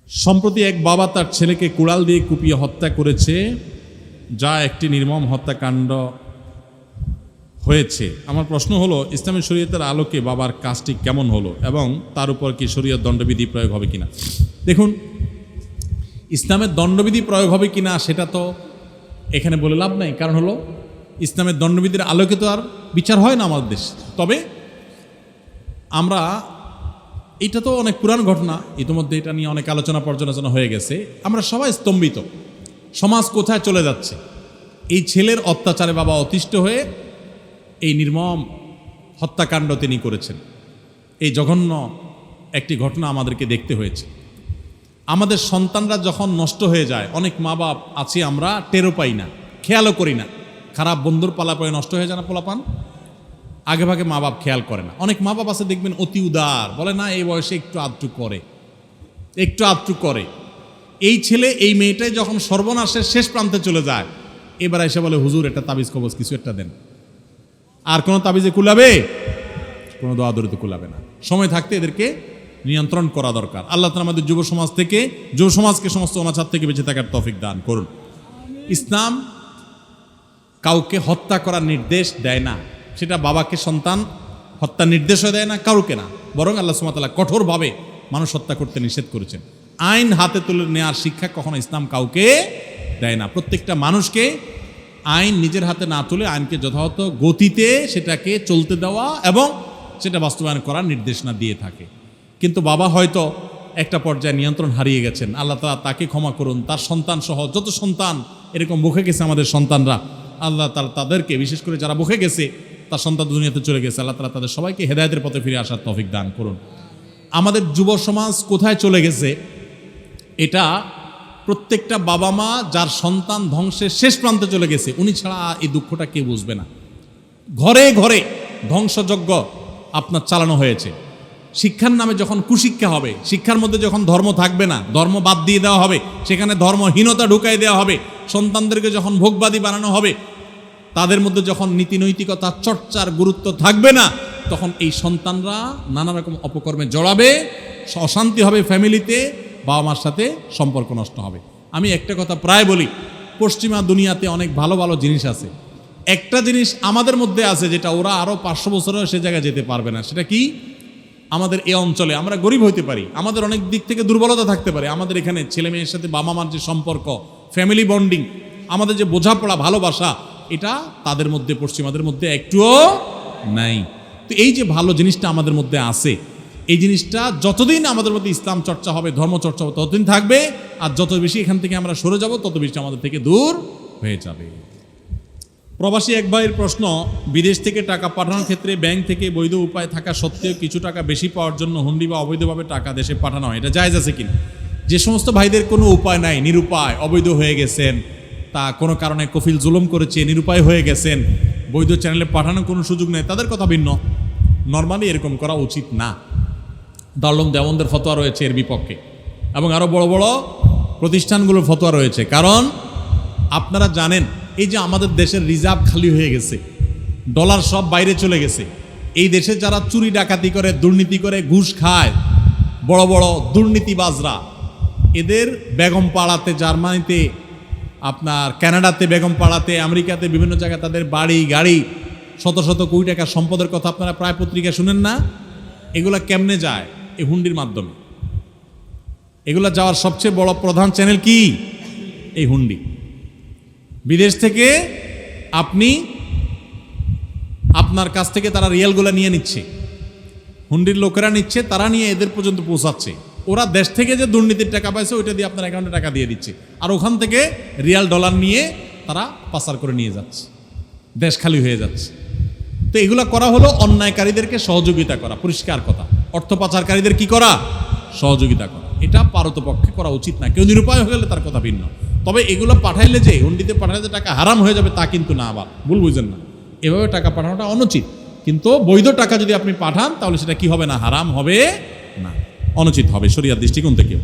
সম্প্রতি এক বাবা তার ছেলেকে কুড়াল দিয়ে কুপিয়ে হত্যা করেছে, যা একটি নির্মম হত্যাকাণ্ড হয়েছে। আমার প্রশ্ন হলো, ইসলামী শরীয়তের আলোকে বাবার কাজটি কেমন হলো এবং তার উপর কি শরীয়ত দণ্ডবিধি প্রয়োগ হবে কিনা? দেখুন, ইসলামের দণ্ডবিধি প্রয়োগ হবে কিনা সেটা তো এখানে বলে লাভ নাই। কারণ হলো, ইসলামের দণ্ডবিধির আলোকে তো আর বিচার হয় না আমাদের দেশে। তবে আমরা, এটা তো অনেক পুরান ঘটনা, ইতিমধ্যে এটা নিয়ে অনেক আলোচনা পর্যালোচনা হয়ে গেছে। আমরা সবাই স্তম্ভিত, সমাজ কোথায় চলে যাচ্ছে। এই ছেলের অত্যাচারে বাবা অতিষ্ঠ হয়ে এই নির্মম হত্যাকাণ্ড তিনি করেছেন। এই জঘন্য একটি ঘটনা আমাদেরকে দেখতে হয়েছে। আমাদের সন্তানরা যখন নষ্ট হয়ে যায়, অনেক মা বাপ আছি আমরা টেরও পাই না, খেয়ালও করি না। খারাপ বন্ধুর পালাপড়ে নষ্ট হয়ে যায় না পোলাপান, আগে ভাগে মা বাপ খেয়াল করে না। অনেক মা বাপ আছে দেখবেন অতি উদার, বলে না এই বয়সে একটু আধটু করে। এই ছেলে এই মেয়েটাই যখন সর্বনাশের শেষ প্রান্তে চলে যায়, এবার এসে বলে হুজুর এটা তাবিজ কবজ কিছু একটা দেন। আর কোনো তাবিজে কুলাবে? কোনো দোয়া দরিতে কুলাবে না। সময় থাকতে এদেরকে নিয়ন্ত্রণ করা দরকার। আল্লাহ তাআলা আমাদের যুব সমাজকে সমস্ত অনাচার থেকে বেঁচে থাকার তৌফিক দান করুন। ইসলাম কাউকে হত্যা করার নির্দেশ দেয় না, সেটা বাবাকে সন্তান হত্যার নির্দেশও দেয় না, কাউকে না। বরং আল্লাহ সুবহানাহু ওয়া তাআলা কঠোরভাবে মানুষ হত্যা করতে নিষেধ করেছেন। আইন হাতে তুলে নেওয়ার শিক্ষা কখনো ইসলাম কাউকে দেয় না। প্রত্যেকটা মানুষকে আইন নিজের হাতে না তুলে আইনকে যথাযথ গতিতে সেটাকে চলতে দেওয়া এবং সেটা বাস্তবায়ন করার নির্দেশনা দিয়ে থাকে। কিন্তু বাবা হয়তো একটা পর্যায়ে নিয়ন্ত্রণ হারিয়ে গেছেন, আল্লাহ তাআলা তাকে ক্ষমা করুন। তার সন্তান সহ যত সন্তান এরকম বকে গেছে, আমাদের সন্তানরা, আল্লাহ তাআলা তাদেরকে, বিশেষ করে যারা বকে গেছে, তার সন্তান দুনিয়াতে চলে গেছে, আল্লাহ তাআলা তাদের সবাইকে হেদায়েতের পথে ফিরে আসার তৌফিক দান করুন। আমাদের যুব সমাজ কোথায় চলে গেছে, এটা প্রত্যেকটা বাবা মা যার সন্তান ধ্বংসের শেষ প্রান্তে চলে গেছে, উনি ছাড়া এই দুঃখটা কেউ বুঝবে না। ঘরে ঘরে ধ্বংসযজ্ঞ আপনার চালানো হয়েছে। শিক্ষার নামে যখন কুশিক্ষা হবে, শিক্ষার মধ্যে যখন ধর্ম থাকবে না, ধর্ম বাদ দিয়ে দেওয়া হবে, সেখানে ধর্মহীনতা ঢুকাই দেওয়া হবে, সন্তানদেরকে যখন ভোগবাদী বানানো হবে, তাদের মধ্যে যখন নীতি নৈতিকতা চর্চার গুরুত্ব থাকবে না, তখন এই সন্তানরা নানা রকম অপকর্মে জড়াবে, অশান্তি হবে ফ্যামিলিতে, বাবা মার সাথে সম্পর্ক নষ্ট হবে। আমি একটা কথা প্রায় বলি, পশ্চিমা দুনিয়াতে অনেক ভালো ভালো জিনিস আছে। একটা জিনিস আমাদের মধ্যে আছে যেটা ওরা আরও 500 বছরেও সে জায়গায় যেতে পারবে না। সেটা কি? আমাদের এই অঞ্চলে আমরা গরিব হইতে পারি, আমাদের অনেক দিক থেকে দুর্বলতা থাকতে পারে, আমাদের এখানে ছেলে মেয়ের সাথে বাবা মার যে সম্পর্ক, ফ্যামিলি বন্ডিং, আমাদের যে বোঝাপড়া, ভালোবাসা, এটা তাদের মধ্যে, পশ্চিমাদের মধ্যে একটুও নাই। তো এই যে ভালো জিনিসটা আমাদের মধ্যে আছে, এই জিনিসটা যতদিন আমাদের মধ্যে ইসলাম চর্চা হবে, ধর্ম চর্চা হবে, ততদিন থাকবে। আর যত বেশি এখান থেকে আমরা সরে যাব, তত বেশি আমাদের থেকে দূর হয়ে যাবে। প্রবাসী এক ভাইয়ের প্রশ্ন, বিদেশ থেকে টাকা পাঠানোর ক্ষেত্রে ব্যাংক থেকে বৈধ উপায় থাকা সত্ত্বেও কিছু টাকা বেশি পাওয়ার জন্য হুন্ডি বা অবৈধভাবে টাকা দেশে পাঠানো হয়, এটা জায়েজ আছে কিনা? যে সমস্ত ভাইদের কোনো উপায় নাই, নিরুপায়, অবৈধ হয়ে গেছেন, তা কোনো কারণে কফিল জুলুম করেছে, নিরুপায় হয়ে গেছেন, বৈধ চ্যানেলে পাঠানোর কোনো সুযোগ নেই, তাদের কথা ভিন্ন। নর্মালি এরকম করা উচিত না। দারুল দেওবন্দের ফতোয়া রয়েছে এর বিপক্ষে, এবং আরও বড় বড় প্রতিষ্ঠানগুলোর ফতোয়া রয়েছে। কারণ আপনারা জানেন, এই যে আমাদের দেশের রিজার্ভ খালি হয়ে গেছে, ডলার সব বাইরে চলে গেছে। এই দেশে যারা চুরি ডাকাতি করে, দুর্নীতি করে, ঘুষ খায়, বড় বড় দুর্নীতিবাজরা, এদের বেগম পাড়াতে, জার্মানিতে, আপনার কানাডাতে বেগম পাড়াতে, আমেরিকাতে, বিভিন্ন জায়গায় তাদের বাড়ি গাড়ি, শত শত কোটি টাকার সম্পদের কথা আপনারা প্রায় পত্রিকা শুনেন না? এগুলা কেমনে যায়? এই হুন্ডির মাধ্যমে। এগুলা যাওয়ার সবচেয়ে বড় প্রধান চ্যানেল কি? এই হুন্ডি। বিদেশ থেকে আপনি, আপনার কাছ থেকে তারা রিয়ালগুলা নিয়ে নিচ্ছে, হুন্ডির লোকেরা নিচ্ছে, তারা নিয়ে এদের পর্যন্ত পৌঁছাচ্ছে। ওরা দেশ থেকে যে দুর্নীতির টাকা পাইছে, ওইটা দিয়ে আপনার অ্যাকাউন্টে টাকা দিয়ে দিচ্ছে, আর ওখান থেকে রিয়াল ডলার নিয়ে তারা পাচার করে নিয়ে যাচ্ছে, দেশ খালি হয়ে যাচ্ছে। তো এগুলা করা হলো অন্যায়কারীদেরকে সহযোগিতা করা, পরিষ্কার কথা। অর্থ পাচারকারীদের কি করা? সহযোগিতা করা। এটা পারতপক্ষে করা উচিত না। কেউ নিরুপায় হয়ে গেলে তার কথা ভিন্ন। তবে এগুলো পাঠাইলে, যে হুন্ডিতে পাঠাইলে যে টাকা হারাম হয়ে যাবে তা কিন্তু না, আবার ভুল বুঝেন না। এভাবে টাকা পাঠানোটা অনুচিত। কিন্তু বৈধ টাকা যদি আপনি পাঠান, তাহলে সেটা কি হবে না? হারাম হবে না, অনুচিত হবে শরিয়ার দৃষ্টিকোণ থেকেও।